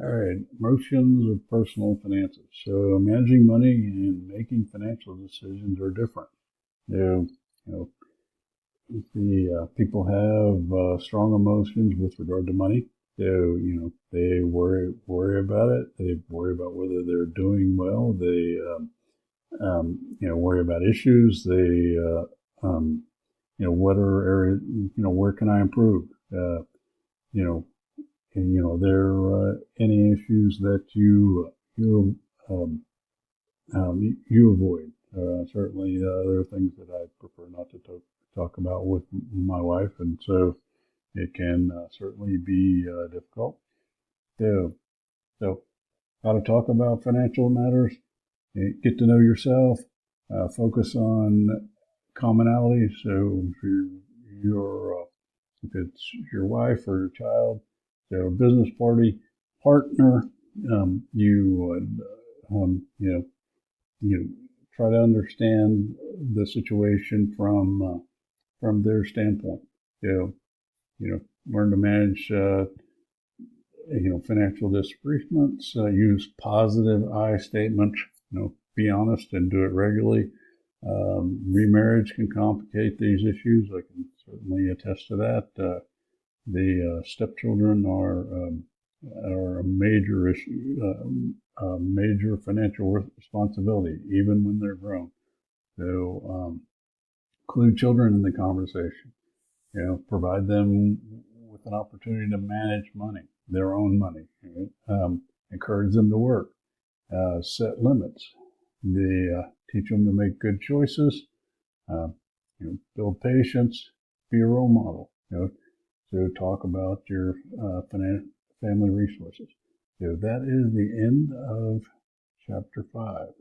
All right, emotions of personal finances. So managing money and making financial decisions are different. You know, the people have strong emotions with regard to money. So they worry about it. They worry about whether they're doing well. They worry about issues. They what are areas, where can I improve? You know, and there any issues that um, you avoid. Certainly, there are things that I prefer not to talk about with my wife, and so it can certainly be difficult. So, so how to talk about financial matters? Get to know yourself. Focus on commonalities. So, if it's your wife or your child, so business partner, you would, you try to understand the situation from their standpoint. So, learn to manage, financial disbursements. Use positive I statements. Be honest and do it regularly. Remarriage can complicate these issues. I can certainly attest to that. The stepchildren are a major issue, a major financial responsibility, even when they're grown. So include children in the conversation. Provide them with an opportunity to manage money, their own money. Right? Encourage them to work. Set limits. Teach them to make good choices. Uh, build patience. Be a role model. So talk about your family resources. So that is the end of chapter 5.